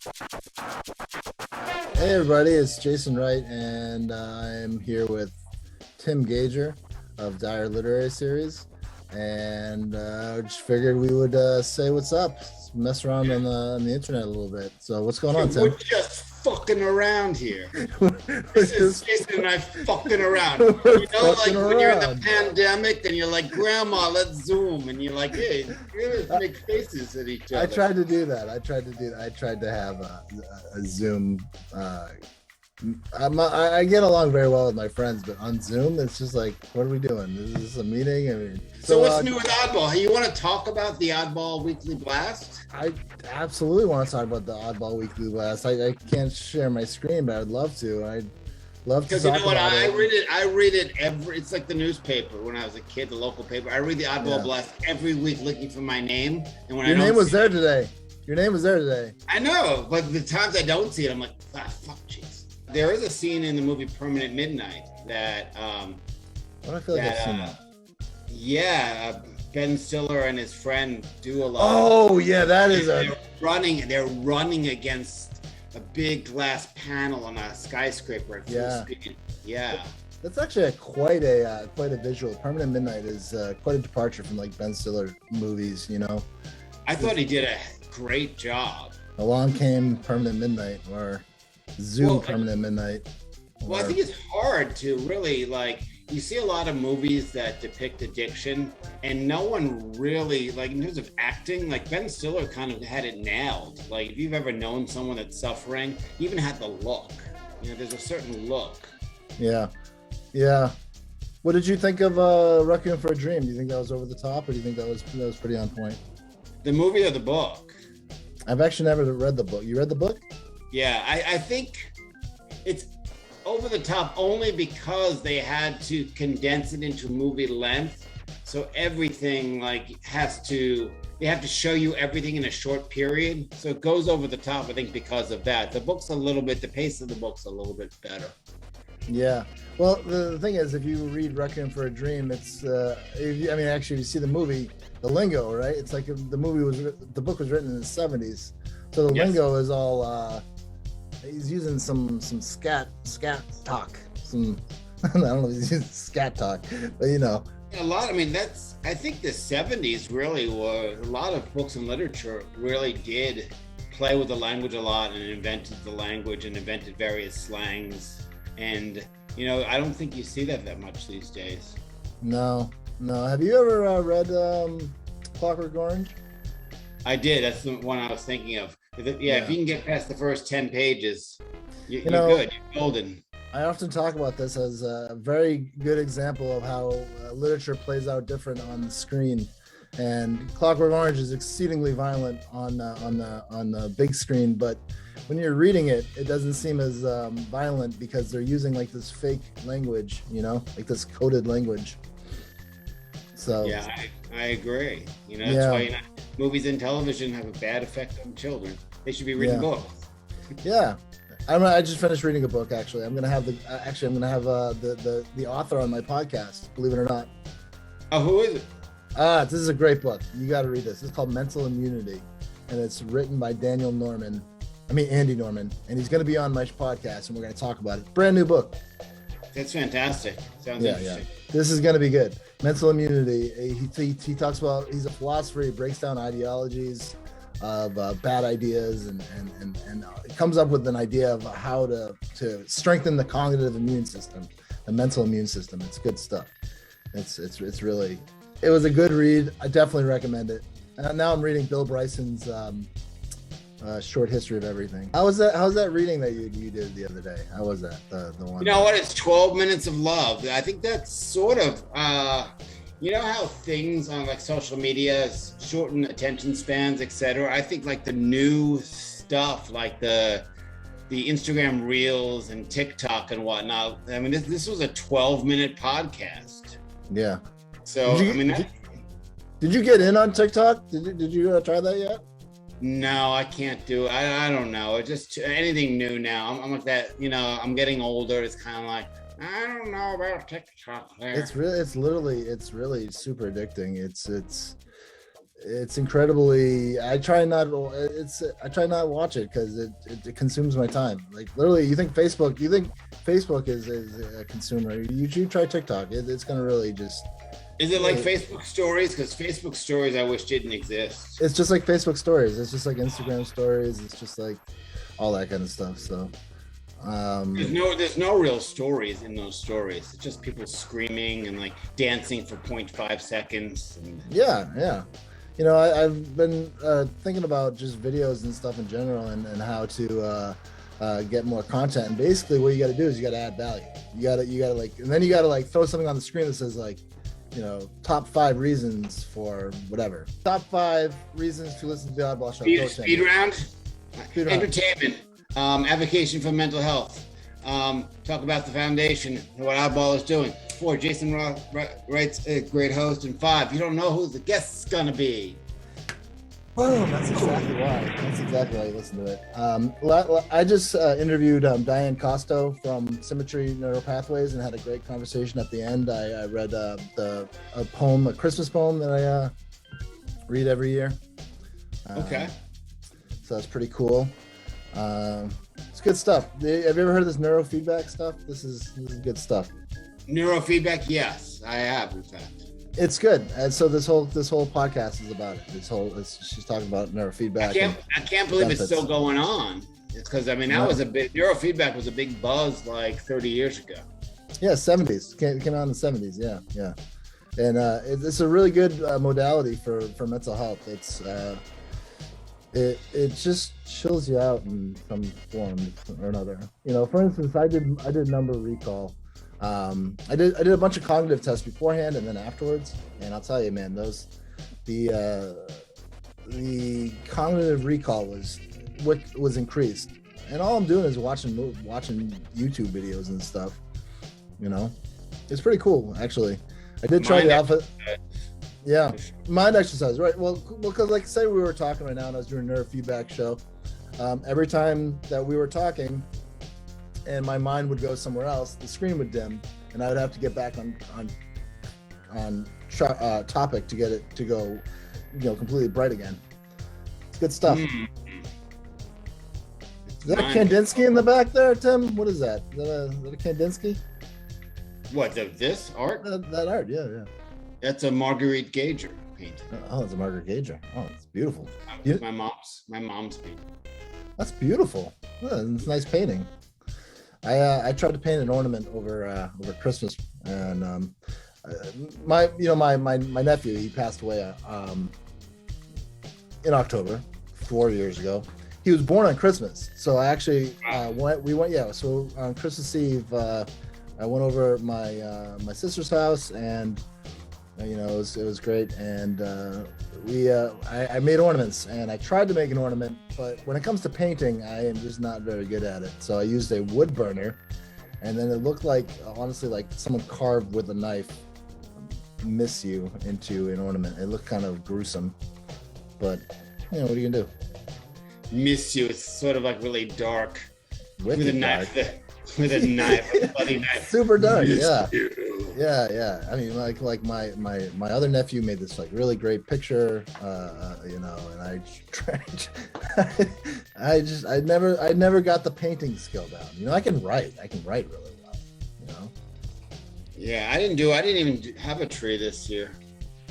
Hey everybody, it's Jason Wright, and I'm here with Tim Gager of Dire Literary Series, and just figured we would say what's up, mess around on the internet a little bit. So what's going on, Tim? We're just fucking around here. This is Jason and I fucking around. You know, like when you're in the pandemic and you're like, Grandma, let's Zoom, and you're like, hey, let's make faces at each other. I tried to do that. I tried to have a Zoom. I get along very well with my friends, but on Zoom, it's just like, what are we doing? Is this a meeting? I mean, so what's new with Oddball? Hey, you want to talk about the Oddball Weekly Blast? I absolutely want to talk about the Oddball Weekly Blast. I can't share my screen, but I'd love to. I'd love to. Because you know what? I read it every. It's like the newspaper when I was a kid, the local paper. I read the Oddball Blast every week, looking for my name. And when your name was there today. Your name was there today. I know, but the times I don't see it, I'm like, fuck, jeez. There is a scene in the movie Permanent Midnight that I feel like I've seen that. Yeah, Ben Stiller and his friend do a lot. Oh yeah, that is They're running against a big glass panel on a skyscraper at full speed. Yeah. That's actually quite a visual. Permanent Midnight is quite a departure from like Ben Stiller movies, you know. I thought he did a great job. Along Came Permanent Midnight, or Zoom Permanent Midnight. Well, I think it's hard to really, like, you see a lot of movies that depict addiction and no one really, like, in terms of acting, like Ben Stiller kind of had it nailed. Like, if you've ever known someone that's suffering, he even had the look. You know, there's a certain look. Yeah. What did you think of Requiem for a Dream? Do you think that was over the top, or do you think that was pretty on point? The movie or the book? I've actually never read the book. You read the book? Yeah, I think it's over the top only because they had to condense it into movie length. So everything they have to show you everything in a short period. So it goes over the top, I think, because of that. The pace of the book's a little bit better. Yeah. Well, the thing is, if you read Requiem for a Dream, it's, if you see the movie, the lingo, right? It's like the book was written in the 70s. So the lingo is all, he's using some scat talk. I don't know if he's using scat talk, but you know. A lot. I mean, I think the 70s really were, a lot of books and literature really did play with the language a lot and invented the language and invented various slangs. And, you know, I don't think you see that much these days. No. Have you ever read Clockwork Orange? I did. That's the one I was thinking of. If you can get past the first 10 pages, you're good. You're golden. I often talk about this as a very good example of how literature plays out different on the screen. And Clockwork Orange is exceedingly violent on the big screen, but when you're reading it, it doesn't seem as violent because they're using like this fake language, you know, like this coded language. So yeah, I agree. You know, that's why movies and television have a bad effect on children. They should be reading books. Yeah, I just finished reading a book. Actually, I'm gonna have the author on my podcast. Believe it or not. Oh, who is it? This is a great book. You got to read this. It's called Mental Immunity, and it's written by Andy Norman, and he's going to be on my podcast, and we're going to talk about it. Brand new book. That's fantastic. Sounds interesting. Yeah. This is going to be good. Mental Immunity. He talks about, he's a philosopher. He breaks down ideologies of bad ideas, and it comes up with an idea of how to strengthen the cognitive immune system, the mental immune system. It's good stuff. It's really. It was a good read. I definitely recommend it. Now I'm reading Bill Bryson's short history of everything. How's that reading that you did the other day? How was that? The one. You know what? It's 12 Minutes of Love. I think that's sort of, you know how things on like social media shorten attention spans, etc. I think like the new stuff, like the Instagram Reels and TikTok and whatnot. I mean, this was a 12-minute podcast. Yeah. So did you get in on TikTok? Did you try that yet? No, I can't do it. I don't know. It's just anything new now. I'm like that. You know, I'm getting older. It's kind of like I don't know about TikTok. There. It's really super addicting. it's incredibly. I try not to watch it because it consumes my time. Like literally, you think Facebook is a consumer. You try TikTok. It's gonna really just. Is it like Facebook stories? Because Facebook stories I wish didn't exist. It's just like Facebook stories. It's just like Instagram stories. It's just like all that kind of stuff. So there's no real stories in those stories. It's just people screaming and like dancing for 0.5 seconds. And... Yeah. You know, I've been thinking about just videos and stuff in general and how to get more content. And basically what you got to do is you got to add value. You got to like, and then you got to like throw something on the screen that says like, you know, top 5 reasons for whatever. Top 5 reasons to listen to the Oddball Show. Speed round. Entertainment. Advocacy for mental health. Talk about the foundation and what Oddball is doing. 4, Jason writes a great host. And 5, you don't know who the guest's gonna be. Oh, that's exactly why you listen to it. I just interviewed Diane Costo from Symmetry Neural Pathways and had a great conversation at the end. I read a Christmas poem that I read every year. Okay. So that's pretty cool. It's good stuff. Have you ever heard of this neurofeedback stuff? This is good stuff. Neurofeedback, yes, I have in fact. It's good. And so this whole podcast is about it. She's talking about neurofeedback. I can't believe benefits. It's still going on. It's because neurofeedback was a big buzz like 30 years ago. Yeah, 70s. Came out in the 70s. Yeah. And it's a really good modality for mental health. It's it just chills you out in some form or another. You know, for instance, I did number recall. I did a bunch of cognitive tests beforehand and then afterwards, and I'll tell you, man, the cognitive recall was increased, and all I'm doing is watching YouTube videos and stuff. You know, it's pretty cool actually. I did try the alpha. Yeah, mind exercise, right? Well, because like say we were talking right now, and I was doing a neurofeedback show. Every time that we were talking, and my mind would go somewhere else, the screen would dim, and I would have to get back on topic to get it to go, you know, completely bright again. It's good stuff. Is that a Kandinsky in the back there, Tim? What is that? Is that a Kandinsky? What, this art? That art, yeah. That's a Marguerite Gager painting. Oh, it's a Marguerite Gager. Oh, it's beautiful. My mom's painting. That's beautiful. Yeah, it's a nice painting. I tried to paint an ornament over Christmas, and my nephew, he passed away in October 4 years ago. He was born on Christmas, so I actually So on Christmas Eve, I went over my sister's house, and you know, it was great, and I made ornaments, and I tried to make an ornament, but when it comes to painting, I am just not very good at it. So I used a wood burner, and then it looked like, honestly, like someone carved with a knife "miss you" into an ornament. It looked kind of gruesome, but you know, what are you gonna do? Miss you. It's sort of like really dark. Wicked with a knife. With a knife, a bloody knife. Super dark, yeah. I mean, like my other nephew made this like really great picture, you know, and I tried. I never got the painting skill down. You know, I can write really well. You know. Yeah, I didn't even have a tree this year.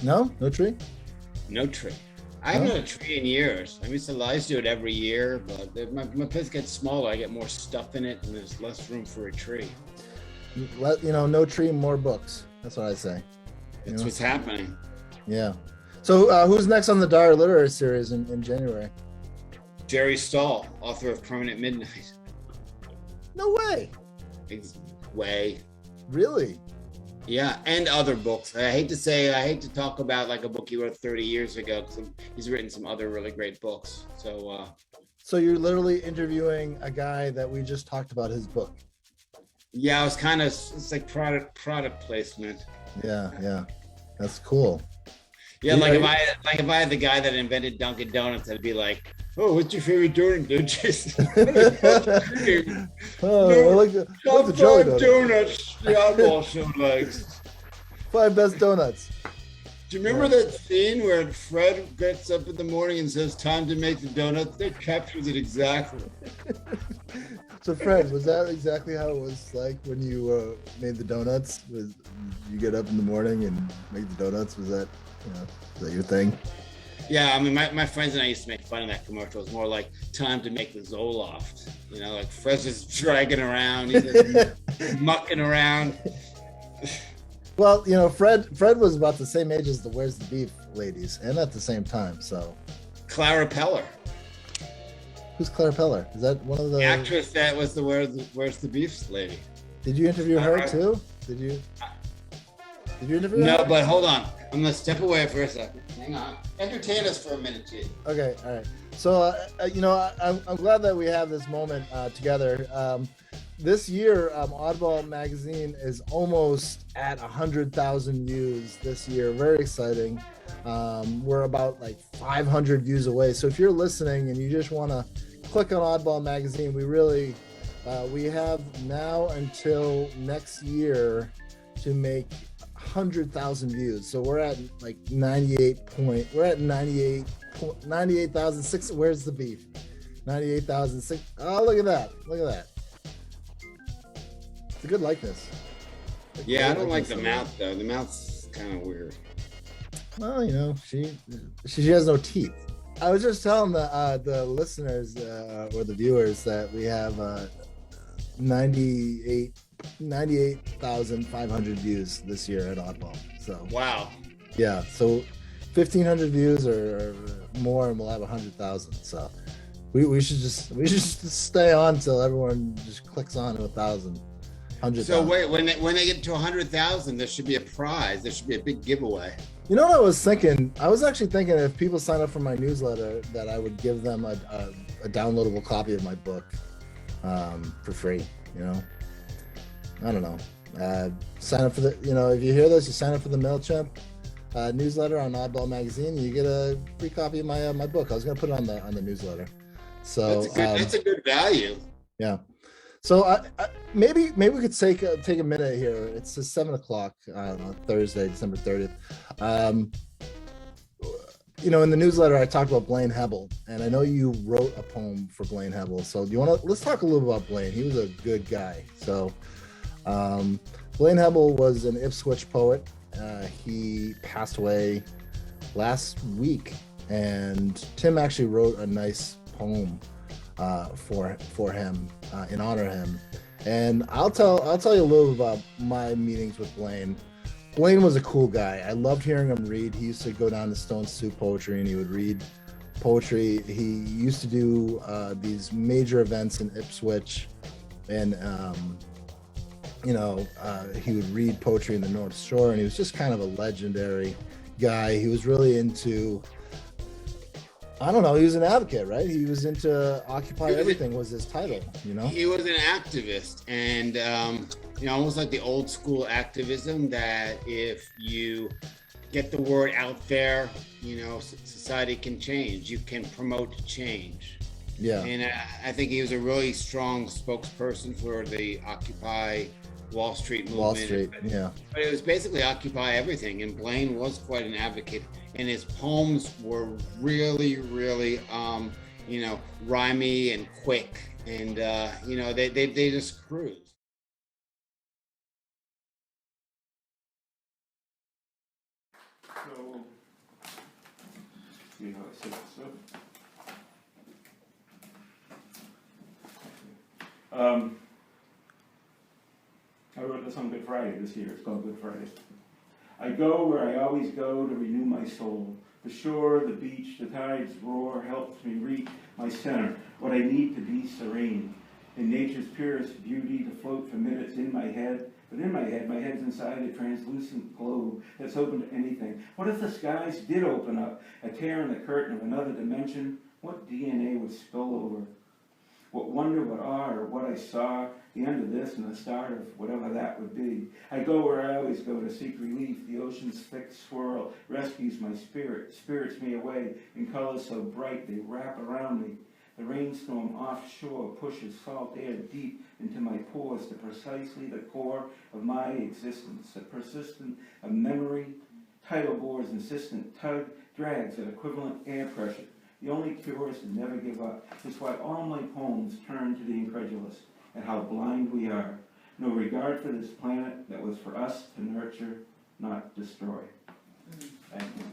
No tree. No tree. I haven't had a tree in years. I used to do it every year, but my place gets smaller. I get more stuff in it, and there's less room for a tree. You know, no tree, more books. That's what I say. That's what's happening. Yeah. So who's next on the Dire Literary Series in January? Jerry Stahl, author of Permanent Midnight. No way. Way. Really? Yeah, and other books. I hate to talk about like a book he wrote 30 years ago, because he's written some other really great books. So you're literally interviewing a guy that we just talked about his book. Yeah, it's like product placement. Yeah. That's cool. Yeah, if I had the guy that invented Dunkin' Donuts, I'd be like, "Oh, what's your favorite donut?" I like the jelly donuts. The Oddball Show likes 5 best donuts. Do you remember that scene where Fred gets up in the morning and says, "Time to make the donuts"? That captures it exactly. So, Fred, was that exactly how it was like when you made the donuts? Was you get up in the morning and make the donuts? Was that your thing? Yeah, I mean, my friends and I used to make fun of that commercial. It's more like time to make the Zoloft. Like Fred's just dragging around, he's just mucking around. Well, Fred was about the same age as the Where's the Beef ladies, and at the same time. So, Clara Peller. Who's Clara Peller? Is that one of the actress that was the Where's the Beef lady? Did you interview her too? Did you interview her? No, but hold on. I'm gonna step away for a second. Hang on. Entertain us for a minute, G. Okay, all right. So, I'm glad that we have this moment together. This year, Oddball magazine is almost at 100,000 views this year. Very exciting. We're about like 500 views away. So if you're listening and you just want to click on Oddball magazine, we have now until next year to make 100,000 views. So we're at like 98,006. Where's the beef? 98,006. Oh, look at that. It's a good likeness. Yeah, I don't like the mouth though. The mouth's kind of weird. Well, she has no teeth. I was just telling the listeners or the viewers that we have 98,500 views this year at Oddball. So wow. Yeah, so 1,500 views or more, and we'll have 100,000. So we should just stay on until everyone just clicks on to 1,000. 100,000. So wait, when they get to 100,000, there should be a prize. There should be a big giveaway. You know what I was thinking? I was actually thinking if people sign up for my newsletter that I would give them a downloadable copy of my book for free. I don't know. Sign up for the, if you hear this, you sign up for the MailChimp newsletter on Oddball magazine, and you get a free copy of my book. I was going to put it on the newsletter. So that's a good value. Yeah. So maybe we could take a minute here. It's 7:00 on Thursday, December 30th. In the newsletter, I talked about Blaine Hebel, and I know you wrote a poem for Blaine Hebel. So let's talk a little about Blaine. He was a good guy. So Blaine Hebel was an Ipswich poet. He passed away last week, and Tim actually wrote a nice poem for him in honor of him. And I'll tell you a little about my meetings with Blaine. Blaine was a cool guy. I loved hearing him read. He used to go down to Stone Soup Poetry and he would read poetry. He used to do these major events in Ipswich, and he would read poetry in the North Shore, and he was just kind of a legendary guy. He was really into, I don't know, he was an advocate, right? He was into Occupy Everything was his title, He was an activist, and almost like the old school activism that if you get the word out there, society can change. You can promote change. Yeah. And I think he was a really strong spokesperson for the Occupy Wall Street movement. Wall Street, yeah. But it was basically Occupy Everything, and Blaine was quite an advocate. And his poems were really, really, rhymey and quick, and they just cruised. So, see how I set this up. I wrote this on Good Friday this year. It's called Good Friday. I go where I always go to renew my soul. The shore, the beach, the tide's roar helps me reach my center, what I need to be serene. In nature's purest beauty, to float for minutes in my head. But in my head's inside a translucent globe that's open to anything. What if the skies did open up, a tear in the curtain of another dimension? What DNA would spill over? What wonder, what awe, or what I saw, the end of this and the start of whatever that would be. I go where I always go to seek relief. The ocean's thick swirl rescues my spirit, spirits me away in colors so bright they wrap around me. The rainstorm offshore pushes salt air deep into my pores to precisely the core of my existence, a persistent, a memory Tidal boards insistent tug drags at equivalent air pressure. The only cure is to never give up. It's why all my poems turn to the incredulous and how blind we are. No regard for this planet that was for us to nurture, not destroy. Thank you.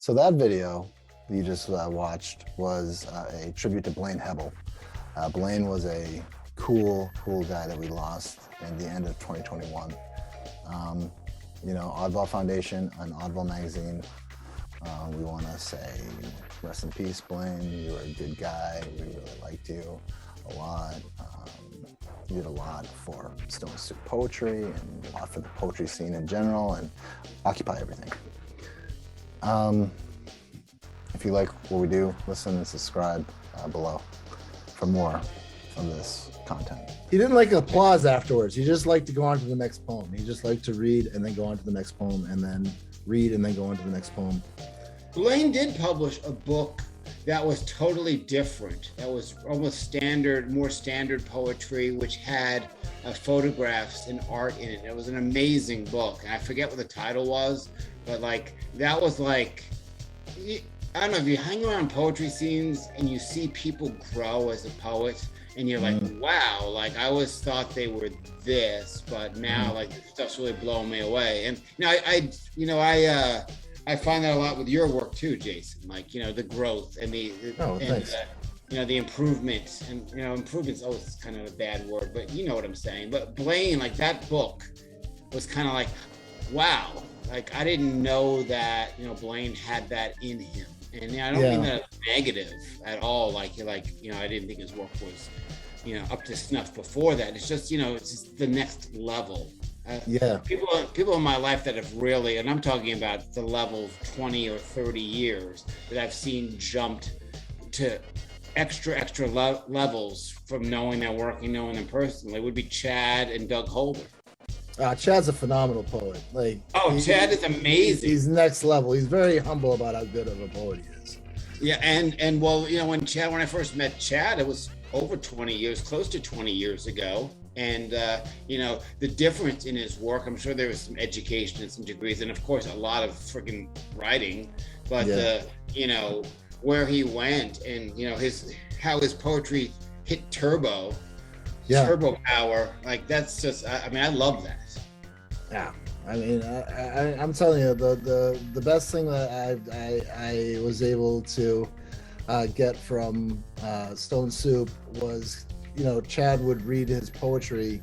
So So that video you just watched was a tribute to Blaine Hebel. Blaine was a cool guy that we lost in the end of 2021. You know, Oddball Foundation and Oddball Magazine, we want to say rest in peace, Blaine. You were a good guy. We really liked you a lot. You did a lot for Stone Soup Poetry and a lot for the poetry scene in general and Occupy Everything. If you like what we do, listen and subscribe below for more of this content. He didn't like applause afterwards. He just liked to go on to the next poem. He just liked to read and then go on to the next poem and then read and then go on to the next poem. Blaine did publish a book that was totally different. That was almost standard, more standard poetry, which had photographs and art in it. It was an amazing book. And I forget what the title was, but like, that was like, I don't know, if you hang around poetry scenes and you see people grow as a poet and you're like, wow, like I always thought they were this, but now like this stuff's really blowing me away. And I find that a lot with your work too, Jason, like, you know, the growth and the improvement, and, you know, improvement's always kind of a bad word, but you know what I'm saying. But Blaine, like that book was kind of like, wow, like I didn't know that, you know, Blaine had that in him. And I don't mean that negative at all. Like, I didn't think his work was, you know, up to snuff before that. It's just, you know, it's just the next level. People in my life that have really, and I'm talking about the level of 20 or 30 years that I've seen jumped to extra levels from knowing their work and knowing them personally, would be Chad and Doug Holder. Chad's a phenomenal poet. Like, Chad is amazing. He's next level. He's very humble about how good of a poet he is. Yeah, and well, you know, when I first met Chad, it was over 20 years, close to 20 years ago. And, you know, the difference in his work, I'm sure there was some education and some degrees, and of course, a lot of freaking writing, but, you know, where he went and, you know, how his poetry hit turbo power, like that's just, I mean, I love that. Yeah. I mean, I'm telling you, the best thing that I was able to get from Stone Soup was, you know, Chad would read his poetry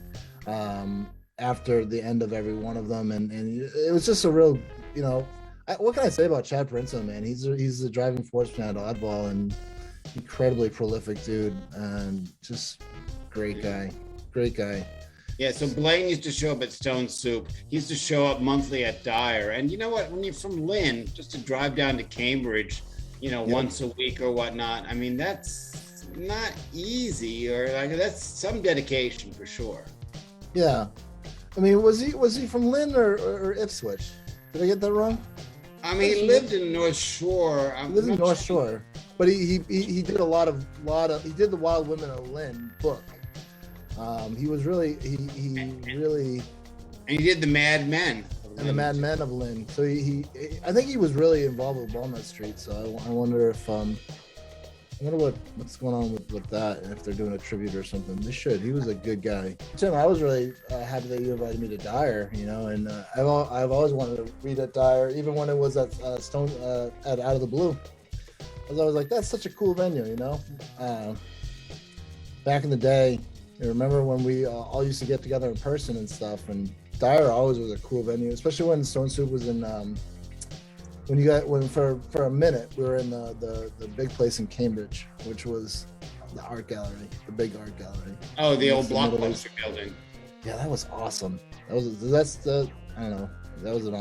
after the end of every one of them, and it was just a real, you know, what can I say about Chad Princeton, man? He's the driving force behind Oddball, and incredibly prolific dude, and just great guy. Yeah, so Blaine used to show up at Stone Soup. He used to show up monthly at Dyer. And you know what? When you're from Lynn, just to drive down to Cambridge, you know, once a week or whatnot, I mean, that's not easy, or like that's some dedication for sure. Yeah. I mean, was he from Lynn or Ipswich? Did I get that wrong? I mean, he lived in North Shore. He lived in North Shore, but he did a lot of he did the Wild Women of Lynn book. He was really and he did the Mad Men and the Mad Men of Lynn. So I think he was really involved with Walnut Street. So I wonder if what's going on with that, and if they're doing a tribute or something. They should. He was a good guy. Tim, I was really happy that you invited me to Dyer. You know, and I've always wanted to read at Dyer, even when it was at Stone at Out of the Blue. I was always like, that's such a cool venue. You know, back in the day. I remember when we all used to get together in person and stuff, and Dyer always was a cool venue, especially when Stone Soup was in, for a minute, we were in the big place in Cambridge, which was the art gallery, the big art gallery. Oh, the old Blockbuster building. Yeah, that was awesome. That was an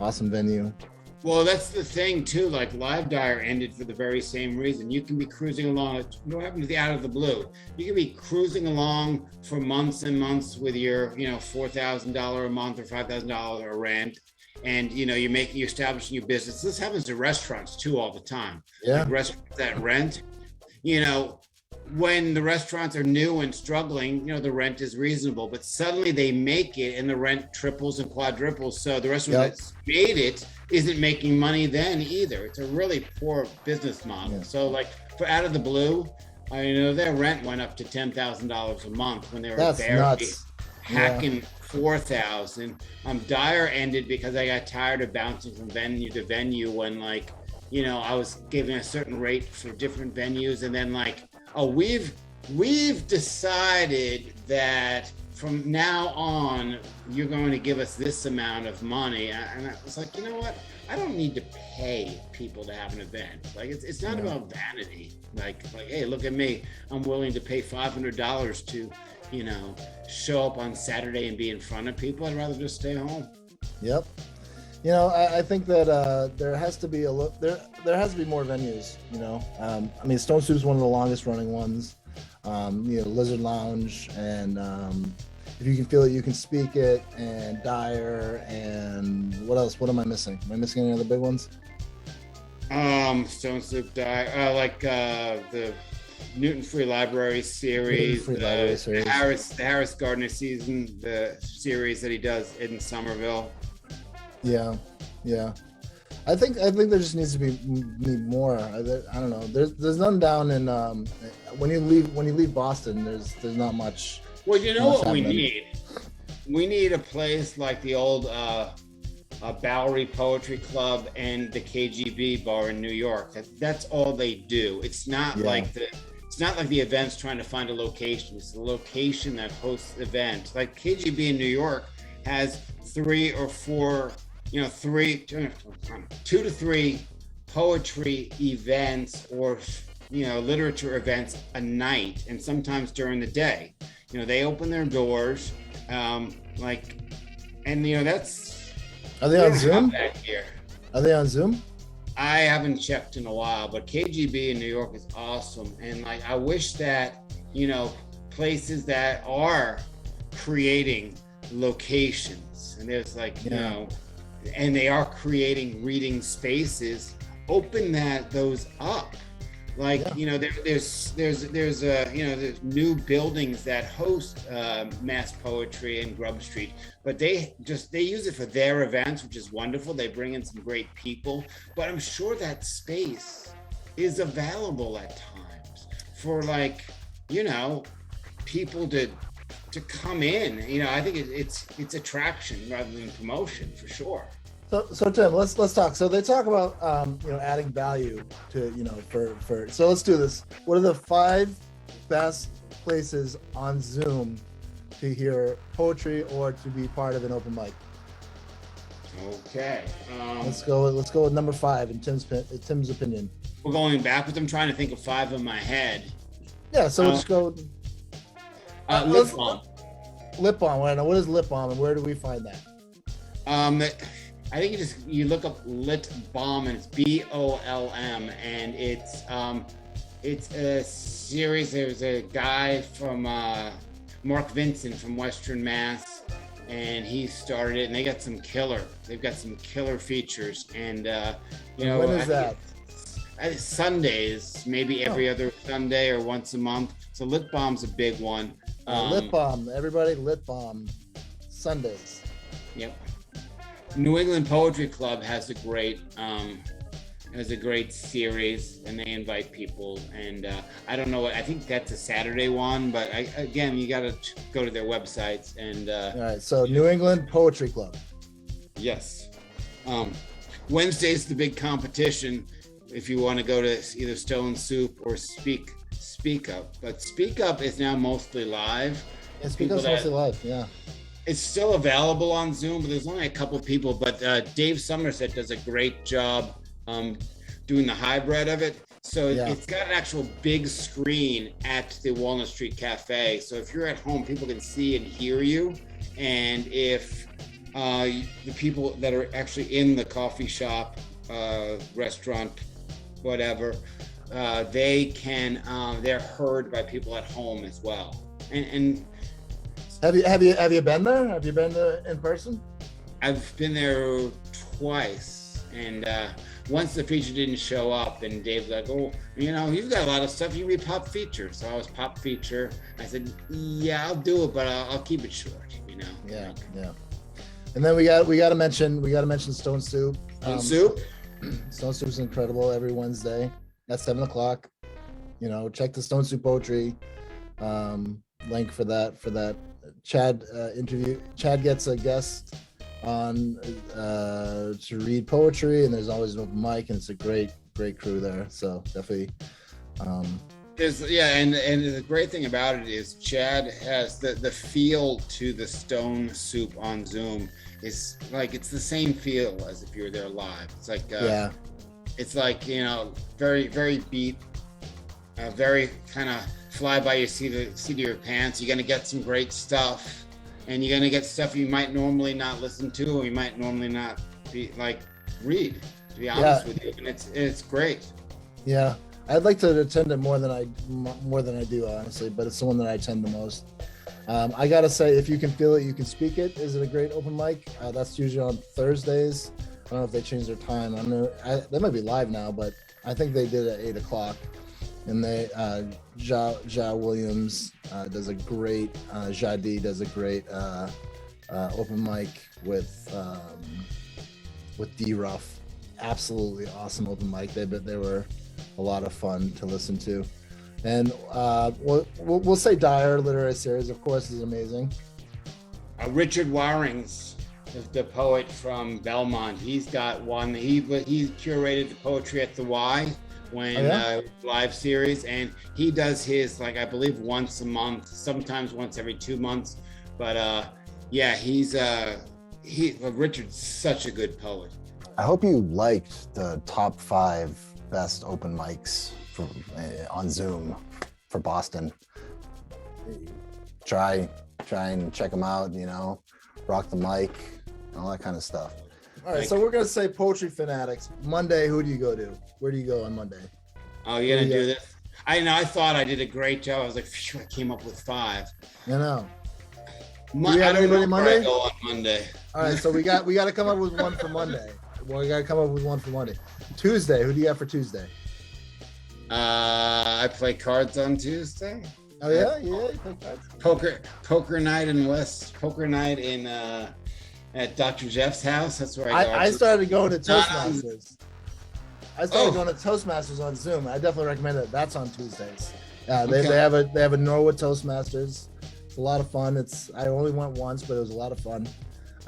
awesome venue. Well, that's the thing too. Like Live Dyer ended for the very same reason. You can be cruising along. What happened to the Out of the Blue? You can be cruising along for months and months with your, you know, $4,000 a month or $5,000 a rent, and you know you're establishing your business. This happens to restaurants too all the time. Yeah, like restaurants that rent. you know, when the restaurants are new and struggling, you know, the rent is reasonable, but suddenly they make it and the rent triples and quadruples. So the restaurant that's made it isn't making money then either. It's a really poor business model. So like for out of the blue, I know their rent went up to $10,000 a month when they were hacking 4,000. Dyer ended because I got tired of bouncing from venue to venue when, like, you know, I was giving a certain rate for different venues, and then like, oh, we've decided that from now on you're going to give us this amount of money, and I was like, you know what? I don't need to pay people to have an event. Like it's not about vanity. Like hey, look at me. I'm willing to pay $500 to, you know, show up on Saturday and be in front of people. I'd rather just stay home. Yep. You know, I think that there has to be there has to be more venues. You know, I mean, Stone Soup's one of the longest running ones. You know, Lizard Lounge, and If You Can Feel It, You Can Speak It, and Dyer, and what else? What am I missing? Am I missing any other big ones? Stone Soup, Dyer, like the Newton Free Library series, the Harris Gardner season, the series that he does in Somerville. Yeah. I think there just needs to be more. I don't know. There's none down in when you leave Boston. There's not much. Well, you know what we need? We need a place like the old Bowery Poetry Club and the KGB bar in New York. That's all they do. It's not like the event's trying to find a location. It's the location that hosts the event. Like KGB in New York has 3 or 4, you know, 2 to 3 poetry events or, you know, literature events a night, and sometimes during the day. You know, they open their doors, and you know, that's. Are they on Zoom? Here. Are they on Zoom? I haven't checked in a while, but KGB in New York is awesome, and like I wish that, you know, places that are creating locations, and there's like you know, and they are creating reading spaces, open those up. Like, you know, there's you know, there's new buildings that host mass poetry in Grub Street, but they use it for their events, which is wonderful. They bring in some great people, but I'm sure that space is available at times for, like, you know, people to come in. You know, I think it's attraction rather than promotion for sure. So Tim, let's talk. So they talk about you know, adding value to, you know, for so let's do this. What are the 5 best places on Zoom to hear poetry or to be part of an open mic? Okay. Let's go with number 5 in Tim's opinion. We're going backwards. I'm trying to think of 5 in my head. Yeah, so let's go. Lip balm. Lip balm. What is lip balm, and where do we find that? I think you look up Lit Balm, and it's BOLM, and it's a series. There's a guy from Mark Vincent from Western Mass, and he started it, and they've got some killer features, and you know, when is that? Sundays, maybe every other Sunday or once a month. So Lit Balm's a big one. Lit Balm, everybody, Lit Balm, Sundays. Yep. New England Poetry Club has a great series, and they invite people. And I don't know, I think that's a Saturday one, but again, you got to go to their websites. And all right, so New England Poetry Club. Yes. Wednesday's the big competition. If you want to go to either Stone Soup or Speak Up, but Speak Up is now mostly live. Yeah, Speak Up's mostly live. Yeah. It's still available on Zoom, but there's only a couple people. But Dave Somerset does a great job doing the hybrid of it. So it's got an actual big screen at the Walnut Street Cafe. So if you're at home, people can see and hear you. And if the people that are actually in the coffee shop, restaurant, whatever, they're heard by people at home as well. And Have you been there? Have you been there in person? I've been there twice, and once the feature didn't show up, and Dave's like, oh, you've got a lot of stuff. You read pop feature. So I was pop feature. I said, yeah, I'll do it, but I'll keep it short, Yeah. And then we got to mention Stone Soup. Soup? Stone Soup is incredible every Wednesday at 7:00. Check the Stone Soup Poetry link for that Chad interview. Chad gets a guest on to read poetry, and there's always an open mic, and it's a great crew there. So definitely. And the great thing about it is Chad has the feel to the Stone Soup on Zoom is like it's the same feel as if you were there live. It's like it's like very very beat, very kind of fly by your seat of your pants. You're gonna get some great stuff, and you're gonna get stuff you might normally not listen to, or you might normally not be like read. To be honest with you, and it's great. Yeah. I'd like to attend it more than I do, honestly, but it's the one that I attend the most. I gotta say, if you can feel it, you can speak it. Is it a great open mic? That's usually on Thursdays. I don't know if they changed their time. I don't know. They might be live now, but I think they did it at 8:00. And they, Ja Williams does a great, Jadi does a great open mic with D Ruff. Absolutely awesome open mic. They were a lot of fun to listen to. And we'll say Dyer Literary Series, of course, is amazing. Richard Warings, the poet from Belmont, he's got one. He curated the Poetry at the Y live series, and he does his I believe once a month, sometimes once every 2 months. But Richard's such a good poet. I hope you liked the top 5 best open mics on Zoom for Boston. Try and check them out, rock the mic, all that kind of stuff. All right, so we're going to say Poetry Fanatics. Monday, who do you go to? Where do you go on Monday? Oh, you're going to do this? I thought I did a great job. I was like, phew, I came up with 5. I know. I don't know where I go on Monday. All right, so we got to come up with one for Monday. We got to come up with one for Monday. Tuesday, who do you have for Tuesday? I play cards on Tuesday. Oh yeah, you play cards. Poker night in at Dr. Jeff's house. That's where I go. I started going to Toastmasters. Going to Toastmasters on Zoom. I definitely recommend it. That's on Tuesdays. They have a Norwood Toastmasters. It's a lot of fun. I only went once, but it was a lot of fun.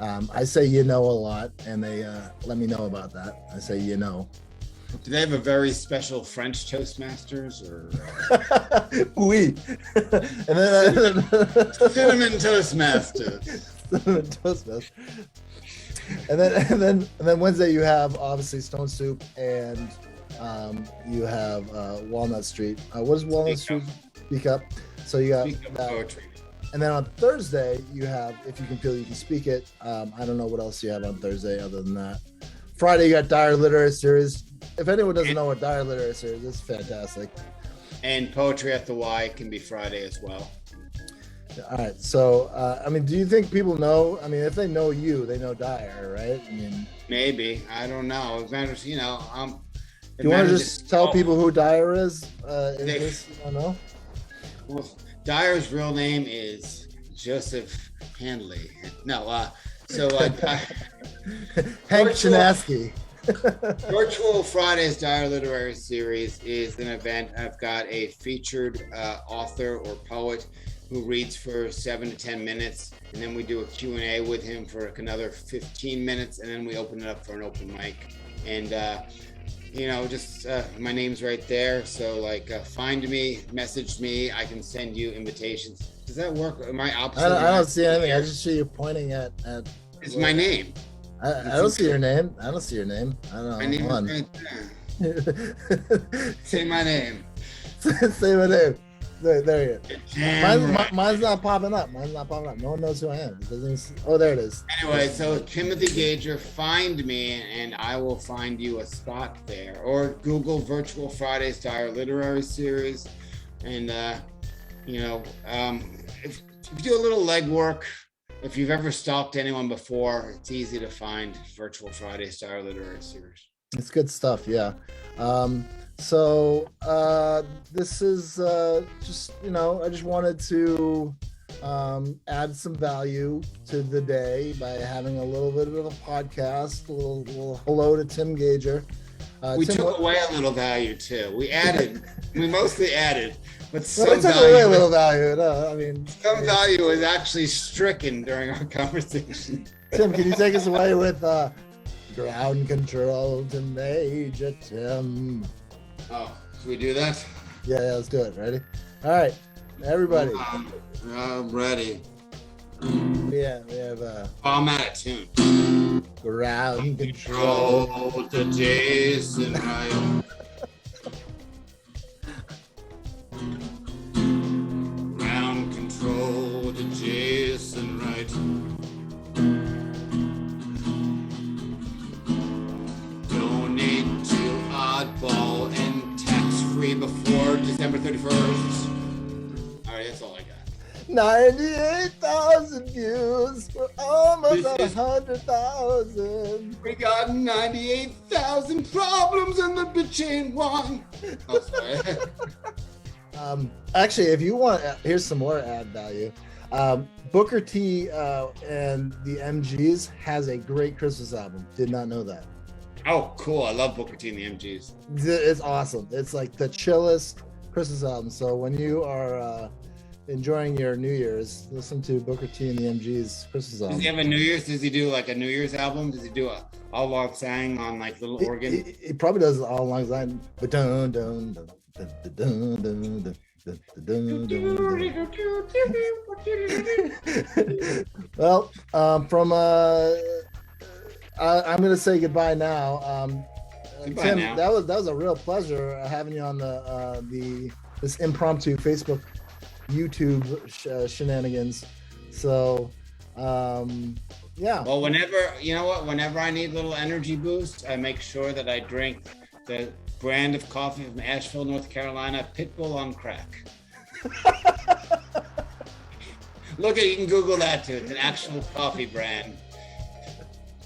I say a lot, and they let me know about that. I say Do they have a very special French Toastmasters or? Oui. And then Cinnamon Toastmasters. Cinnamon Toastmasters. And then Wednesday you have obviously Stone Soup, and you have Walnut Street. What is Walnut Street? Speak Up. So you got that. Poetry. And then on Thursday you have If You Can Feel You Can Speak It. I don't know what else you have on Thursday other than that. Friday you got Dyer Literary Series. If anyone doesn't know what Dyer Literary Series is, it's fantastic. And Poetry at the Y can be Friday as well. All right. So, do you think people know? If they know you, they know Dyer, right? Maybe. I don't know. It matters, do you want to just tell people who Dyer is? In case you don't know? Well, Dyer's real name is Joseph Handley. No, Hank Chinaski. Virtual Fridays Dyer Literary Series is an event. I've got a featured author or poet who reads for 7 to 10 minutes, and then we do a Q&A with him for another 15 minutes, and then we open it up for an open mic. And my name's right there. So find me, message me. I can send you invitations. Does that work? Am I opposite? I don't see anything. I just see you pointing at. It's my name. I don't see your name. I don't know. My name is right there. Say my name. Say my name. There you go. Mine's not popping up. No one knows who I am. There it is. Anyway, so Timothy Gager, find me and I will find you a spot there. Or Google Virtual Fridays Dyer Literary Series. And, if you do a little legwork, if you've ever stalked anyone before, it's easy to find Virtual Fridays Dyer Literary Series. It's good stuff. Yeah. So this is just, I just wanted to add some value to the day by having a little bit of a podcast, a little hello to Tim Gager. We Tim, took away a little value too. We mostly added, but we some took away a value, little value. No, I mean, some value was actually stricken during our conversation. Tim, can you take us away with ground control to Major Tim? Oh, should we do that? Yeah, let's do it. Ready? All right, everybody. I'm ready. We have I'm out of tune. ground control. Control to Jason Ryan. Ground control to Jason Wright. Donate to Oddball and tax-free before December 31st. All right, that's all I got. 98,000 views for almost 100,000. We got 98,000 problems and the bitch ain't one. Oh, sorry. Actually, if you want, here's some more ad value. Booker T and the MGs has a great Christmas album. Did not know that. Oh, cool. I love Booker T and the MGs. It's awesome. It's like the chillest Christmas album. So when you are enjoying your New Year's, listen to Booker T and the MGs Christmas album. Does he have a New Year's? Does he do like a New Year's album? Does he do a all long sang on like little organ? He probably does it all along the line. Dun, dun, dun, dun, dun, dun, dun. Well, I'm going to say goodbye now. Goodbye Tim, now. that was a real pleasure having you on this impromptu Facebook, YouTube shenanigans. So, yeah. Well, whenever I need a little energy boost, I make sure that I drink the brand of coffee from Asheville, North Carolina, Pitbull on crack. Look you can Google that too. It's an actual coffee brand.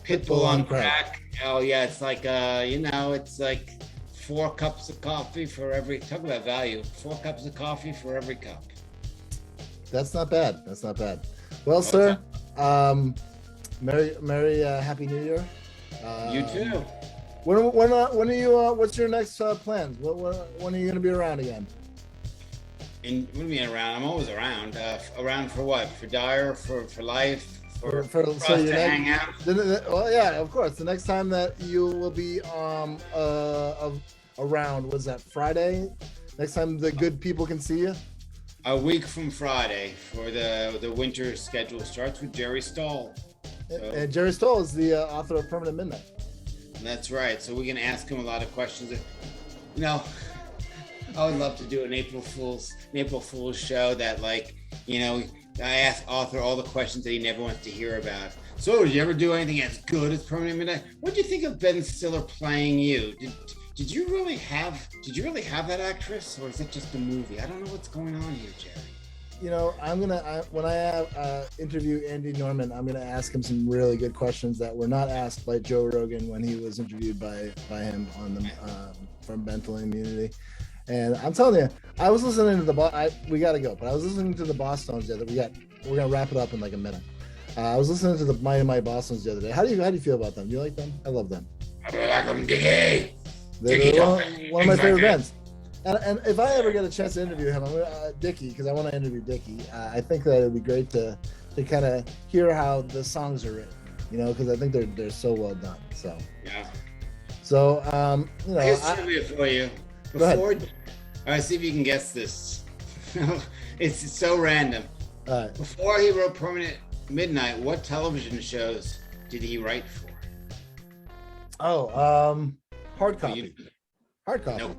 Pitbull on crack. Oh yeah, it's like it's like 4 cups of coffee for every. Talk about value. 4 cups of coffee for every cup. That's not bad. Well, sir, Merry Happy New Year. You too. When are you? What's your next plans? When are you going to be around again? And what do you mean around? I'm always around. Around for what? For Dyer? For life? For us to hang out? Well, yeah, of course. The next time that you will be around, was that Friday? Next time the good people can see you? A week from Friday for the winter schedule starts with Jerry Stahl. And Jerry Stahl is the author of Permanent Midnight. That's right. So we can ask him a lot of questions. I would love to do an April Fool's show that I ask author all the questions that he never wants to hear about. So, did you ever do anything as good as Permanent Midnight? What do you think of Ben Stiller playing you? Did you really have that actress, or is it just a movie? I don't know what's going on here, Jerry. When I interview Andy Norman, I'm gonna ask him some really good questions that were not asked by Joe Rogan when he was interviewed by him on the from Mental Immunity. And I'm telling you, I was listening to we gotta go, but I was listening to the Boston's the other. We're gonna wrap it up in like a minute. I was listening to the My Boston's the other day. How do you feel about them? Do you like them? I love them. I like them, Diggy. They're one of my favorite bands. And if I ever get a chance to interview him, Dickie, because I want to interview Dickie. I think that it'd be great to kind of hear how the songs are written, because I think they're so well done. So yeah. So Here's trivia for you. All right, see if you can guess this. It's so random. Before he wrote Permanent Midnight, what television shows did he write for? Hard copy. Hard copy. Nope.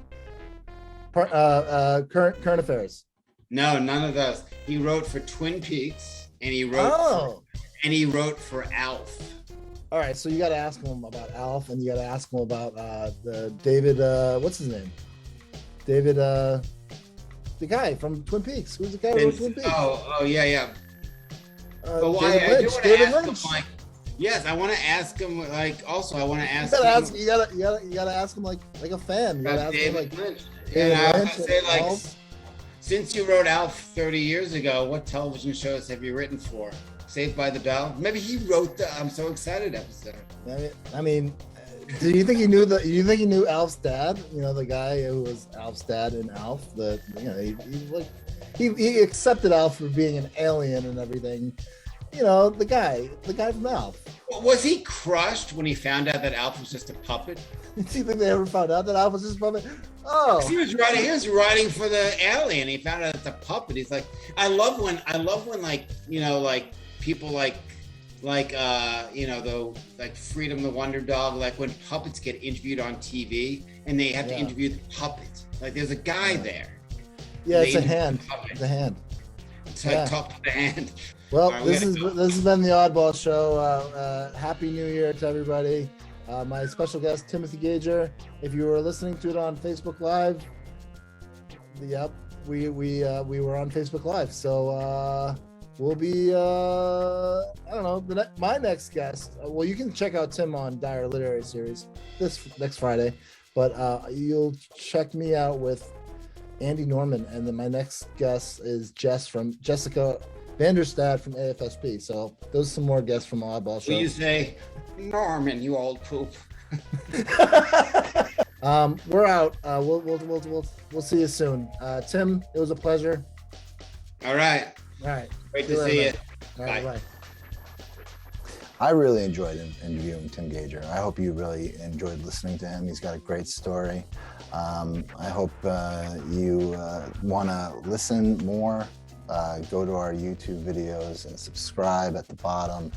Current affairs. No, none of those. He wrote for Twin Peaks, and he wrote for Alf. All right, so you got to ask him about Alf, and you got to ask him about the David. What's his name? David. The guy from Twin Peaks. Who's the guy from Twin Peaks? Oh, yeah. David Lynch. Yes, I want to ask him. Like, also, I want to ask. You gotta ask him like a fan. You gotta ask him David like Lynch. David And I Lynch say, and like, Alf. since you wrote Alf 30 years ago, what television shows have you written for? Saved by the Bell? Maybe he wrote the I'm So Excited episode. I mean, do you think he knew you think he knew Alf's dad? You know, the guy who was Alf's dad in Alf. He accepted Alf for being an alien and everything. You know, the guy from Alf. Was he crushed when he found out that Alf was just a puppet? Do you think they ever found out that Alf was just a puppet? Oh, He was writing for the alien. He found out it's a puppet. He's like, I love when like, you know, like people like Freedom the Wonder Dog, like when puppets get interviewed on TV and they have to interview the puppet. Like there's a guy there. Yeah, it's a hand. It's a hand. So I talk to the hand. Well, this has been the Oddball Show. Happy New Year to everybody. My special guest, Timothy Gager. If you were listening to it on Facebook Live, we were on Facebook Live. So we'll be I don't know, my next guest. Well, you can check out Tim on Dire Literary Series this next Friday, but you'll check me out with Andy Norman, and then my next guest is Jessica Vanderstad from AFSP. So those are some more guests from Oddball Show. Will you say, Norman, you old poop? We're out. We'll see you soon. Tim, it was a pleasure. All right. Great to see you. All right, bye. I really enjoyed interviewing Tim Gager. I hope you really enjoyed listening to him. He's got a great story. I hope you want to listen more. Go to our YouTube videos and subscribe at the bottom.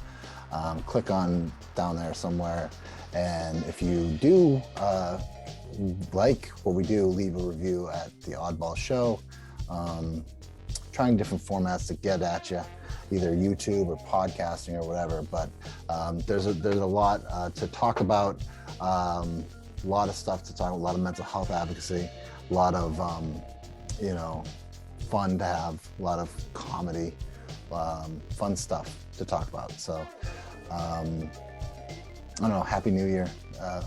Click on down there somewhere. And if you do like what we do, leave a review at the Oddball Show. Trying different formats to get at you, either YouTube or podcasting or whatever. But there's a lot to talk about. A lot of stuff to talk about, a lot of mental health advocacy, a lot of fun to have, a lot of comedy, fun stuff to talk about. So I don't know, Happy New Year.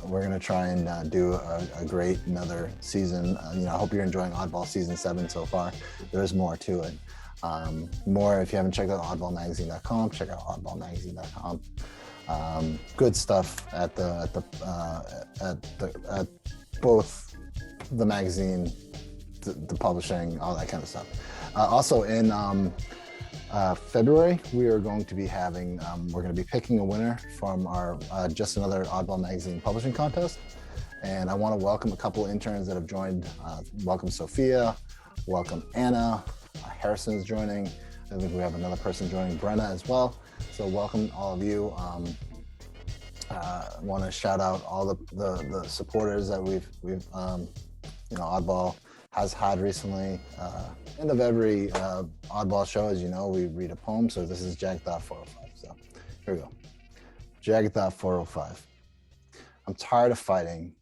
We're gonna try and do a great another season. I hope you're enjoying Oddball season 7 so far. There's more to it. More, if you haven't checked out oddballmagazine.com, check out oddballmagazine.com. Good stuff at both the magazine, the publishing, all that kind of stuff. Also in February, we are going to be having, we're going to be picking a winner from our Just Another Oddball Magazine publishing contest. And I want to welcome a couple of interns that have joined. Welcome Sophia, welcome Anna, Harrison's joining. I think we have another person joining, Brenna, as well. So welcome all of you. I want to shout out all the supporters that we've Oddball has had recently. End of every Oddball Show, as you know, we read a poem. So this is Jagged 405. So here we go. Jagged 405. I'm tired of fighting.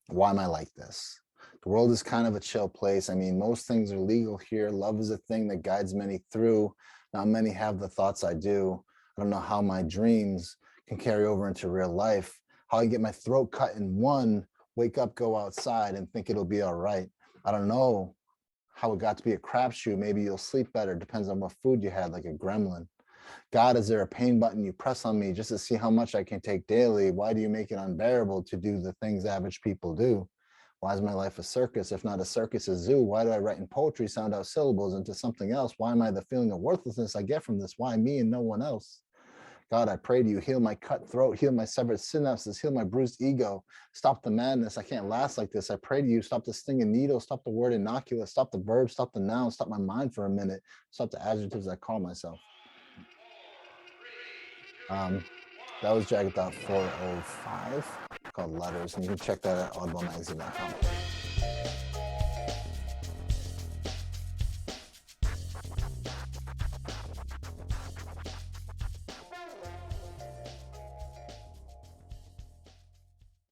Why am I like this? The world is kind of a chill place. I mean, most things are legal here. Love is a thing that guides many through. Not many have the thoughts I do. I don't know how my dreams can carry over into real life. How I get my throat cut in one, wake up, go outside and think it'll be all right. I don't know how it got to be a crapshoot. Maybe you'll sleep better. Depends on what food you had, like a gremlin. God, is there a pain button you press on me just to see how much I can take daily? Why do you make it unbearable to do the things average people do? Why is my life a circus? If not a circus, a zoo? Why do I write in poetry, sound out syllables into something else? Why am I the feeling of worthlessness I get from this? Why me and no one else? God, I pray to you, heal my cut throat, heal my severed synapses, heal my bruised ego. Stop the madness. I can't last like this. I pray to you, stop the stinging needle, stop the word innocuous, stop the verb, stop the noun, stop my mind for a minute, stop the adjectives I call myself. That was Jagged 405 called Letters, and you can check that at oddballmagazine.com.